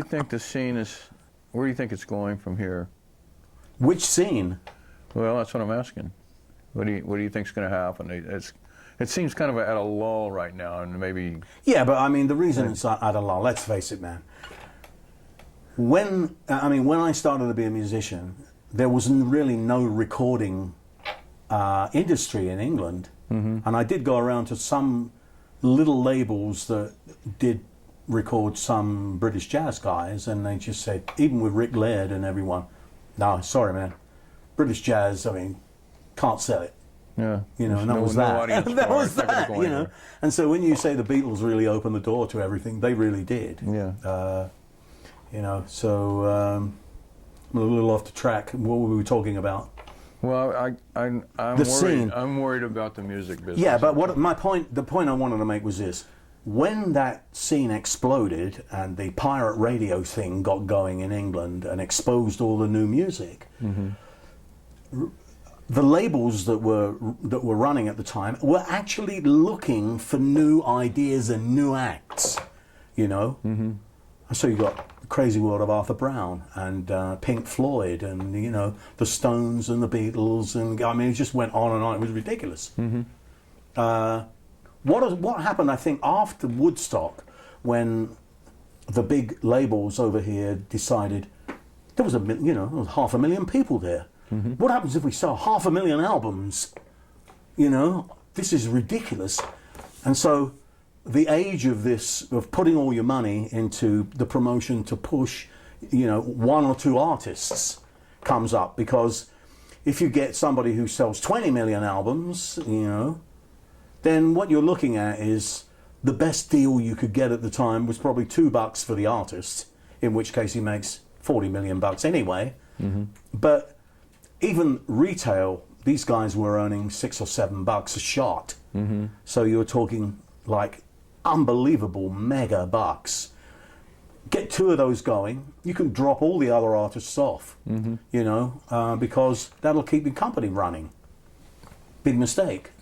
think the scene is? Where do you think it's going from here? Which scene? Well, that's what I'm asking. What do you think's going to happen? It seems kind of at a lull right now, and maybe. Yeah, but I mean, the reason it's at a lull. Let's face it, man. When I started to be a musician, there was really no recording industry in England, and I did go around to some little labels that did record some British jazz guys, and they just said, even with Rick Laird and everyone, no, sorry, man, British jazz, I mean, can't sell it. Yeah, you know, and that was that. That was that, you know. And so when you say the Beatles really opened the door to everything, they really did. Yeah. You know, so I'm a little off the track. What were we talking about? Well, I'm the worried. Scene. I'm worried about the music business. Yeah, but the point I wanted to make was this: when that scene exploded and the pirate radio thing got going in England and exposed all the new music, the labels that were running at the time were actually looking for new ideas and new acts, you know. So you got the Crazy World of Arthur Brown and Pink Floyd and, you know, the Stones and the Beatles, and I mean, it just went on and on. It was ridiculous. What happened, I think, after Woodstock, when the big labels over here decided there was there was 500,000 people there. What happens if we sell 500,000 albums? You know, this is ridiculous. And so the age of putting all your money into the promotion to push, you know, one or two artists comes up, because if you get somebody who sells 20 million albums, you know, then what you're looking at is the best deal you could get at the time was probably $2 for the artist, in which case he makes 40 million bucks anyway. But even retail, these guys were earning $6 or $7 a shot. So you were talking like unbelievable mega bucks. Get two of those going, you can drop all the other artists off, you know, because that'll keep your company running. Big mistake.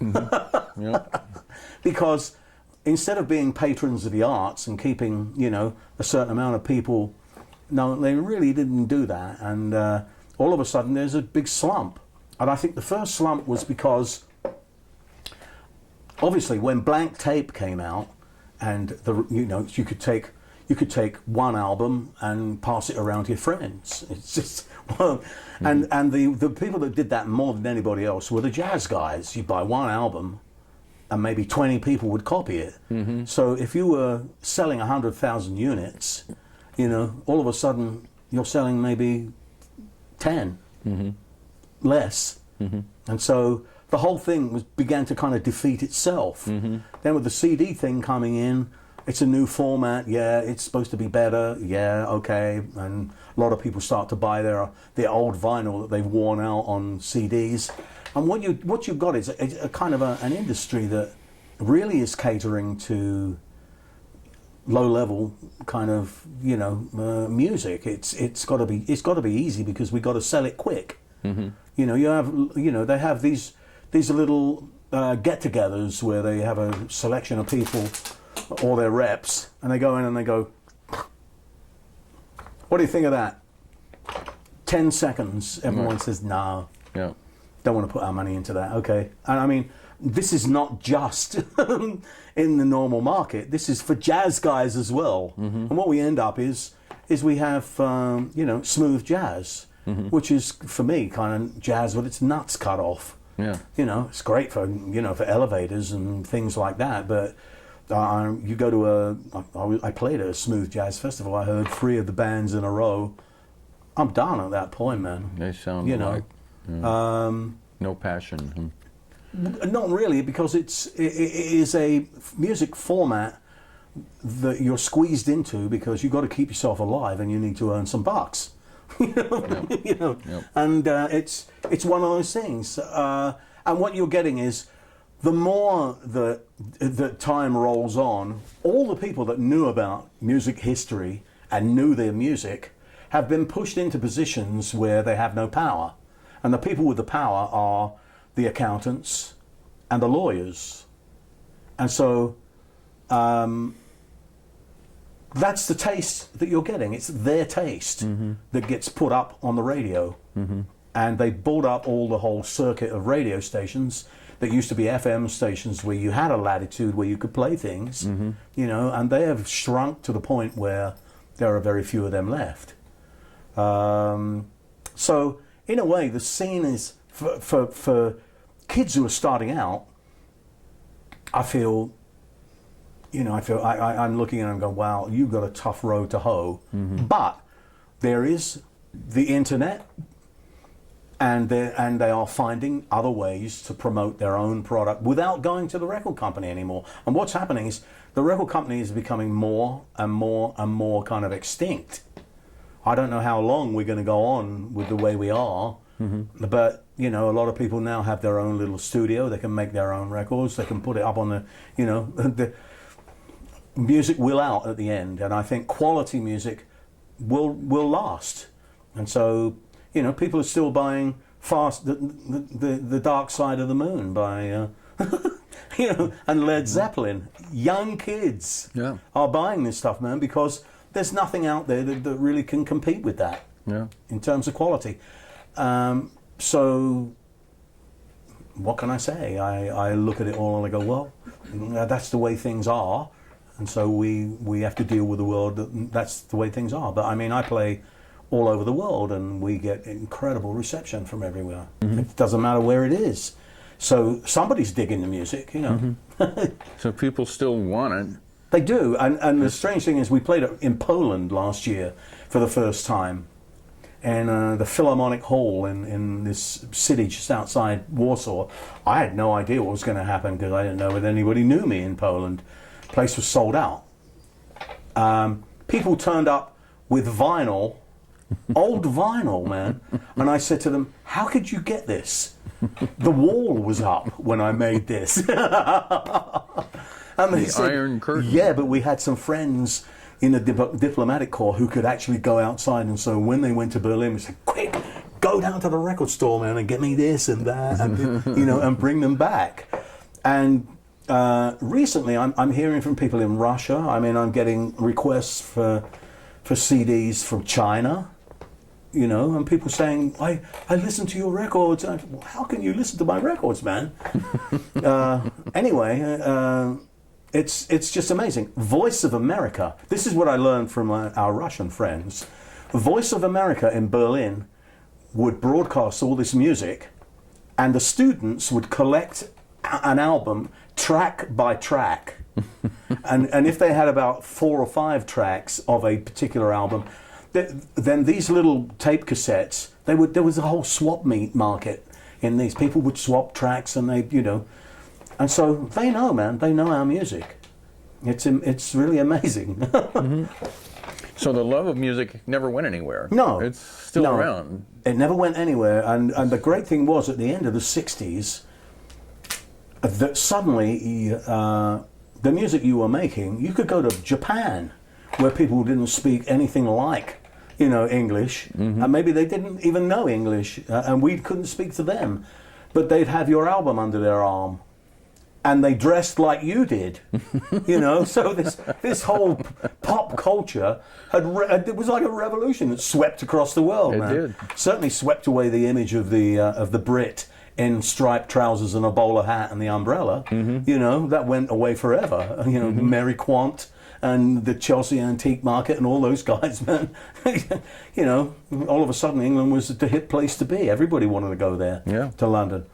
Because instead of being patrons of the arts and keeping, you know, a certain amount of people, no, they really didn't do that. And all of a sudden there's a big slump. And I think the first slump was because, obviously, when blank tape came out, and you could take one album and pass it around to your friends. It's just, well, and the people that did that more than anybody else were the jazz guys. You buy one album, and maybe 20 people would copy it. So if you were selling 100,000 units, you know, all of a sudden you're selling maybe 10 less, and so the whole thing began to kind of defeat itself. Then with the CD thing coming in, it's a new format. Yeah, it's supposed to be better. Yeah, okay, and a lot of people start to buy their old vinyl that they've worn out on CDs. And what you've got is a kind of an industry that really is catering to low-level kind of, you know, music. It's got to be easy, because we got to sell it quick. You know, they have these little get-togethers where they have a selection of people, or their reps, and they go in and they go, "What do you think of that?" 10 seconds. Everyone says, "No, don't want to put our money into that." Okay, and I mean, this is not just in the normal market. This is for jazz guys as well. And what we end up is we have you know, smooth jazz, which is, for me, kind of jazz with its nuts cut off. You know, it's great for, you know, for elevators and things like that. But you go to I played at a smooth jazz festival. I heard 3 of the bands in a row. I'm done at that point, man. They sound, you know, like no passion. Not really, because it is a music format that you're squeezed into, because you've got to keep yourself alive and you need to earn some bucks. You know, and it's one of those things. And what you're getting is, the more that time rolls on, all the people that knew about music history and knew their music have been pushed into positions where they have no power. And the people with the power are the accountants and the lawyers. And so that's the taste that you're getting. It's their taste that gets put up on the radio. And they bought up all the whole circuit of radio stations that used to be FM stations where you had a latitude where you could play things, you know, and they have shrunk to the point where there are very few of them left. So in a way, the scene is for kids who are starting out. I feel, you know, I'm looking at them and going, wow, you've got a tough road to hoe. But there is the internet, and they are finding other ways to promote their own product without going to the record company anymore. And what's happening is the record company is becoming more and more and more kind of extinct. I don't know how long we're going to go on with the way we are, but, you know, a lot of people now have their own little studio. They can make their own records. They can put it up on the, you know, the music will out at the end. And I think quality music will last. And so, you know, people are still buying the Dark Side of the Moon by, you know, and Led Zeppelin. Young kids are buying this stuff, man, because there's nothing out there that really can compete with that in terms of quality. So what can I say? I look at it all and I go, well, that's the way things are. And so we have to deal with the world that's the way things are. But I mean, I play all over the world, and we get incredible reception from everywhere. It doesn't matter where it is. So somebody's digging the music, you know. So people still want it. They do, and the strange thing is we played it in Poland last year for the first time, and the Philharmonic Hall in this city just outside Warsaw. I had no idea what was going to happen because I didn't know whether anybody knew me in Poland. The place was sold out. People turned up with vinyl, old vinyl, man. And I said to them, how could you get this? The wall was up when I made this. And they said, Iron Curtain. Yeah, but we had some friends in the diplomatic corps who could actually go outside. And so when they went to Berlin, we said, quick, go down to the record store, man, and get me this and that, and, you know, and bring them back. And recently I'm hearing from people in Russia. I mean, I'm getting requests for CDs from China. You know, and people saying, I listen to your records. And well, how can you listen to my records, man? Anyway, it's just amazing. Voice of America. This is what I learned from our Russian friends. Voice of America in Berlin would broadcast all this music, and the students would collect an album track by track. and if they had about 4 or 5 tracks of a particular album, then these little tape cassettes, there was a whole swap meet market in these. People would swap tracks, and they, you know, and so they know, man, they know our music. It's really amazing. So the love of music never went anywhere. No. It's still around. It never went anywhere, and the great thing was at the end of the 60s, that suddenly the music you were making, you could go to Japan, where people didn't speak anything like, you know, English, and maybe they didn't even know English, and we couldn't speak to them, but they'd have your album under their arm, and they dressed like you did, you know. So this whole pop culture it was like a revolution that swept across the world. It did. Certainly swept away the image of the Brit in striped trousers and a bowler hat and the umbrella. You know, that went away forever. You know, Mary Quant and the Chelsea Antique Market and all those guys, man. You know, all of a sudden England was the hit place to be. Everybody wanted to go there, to London.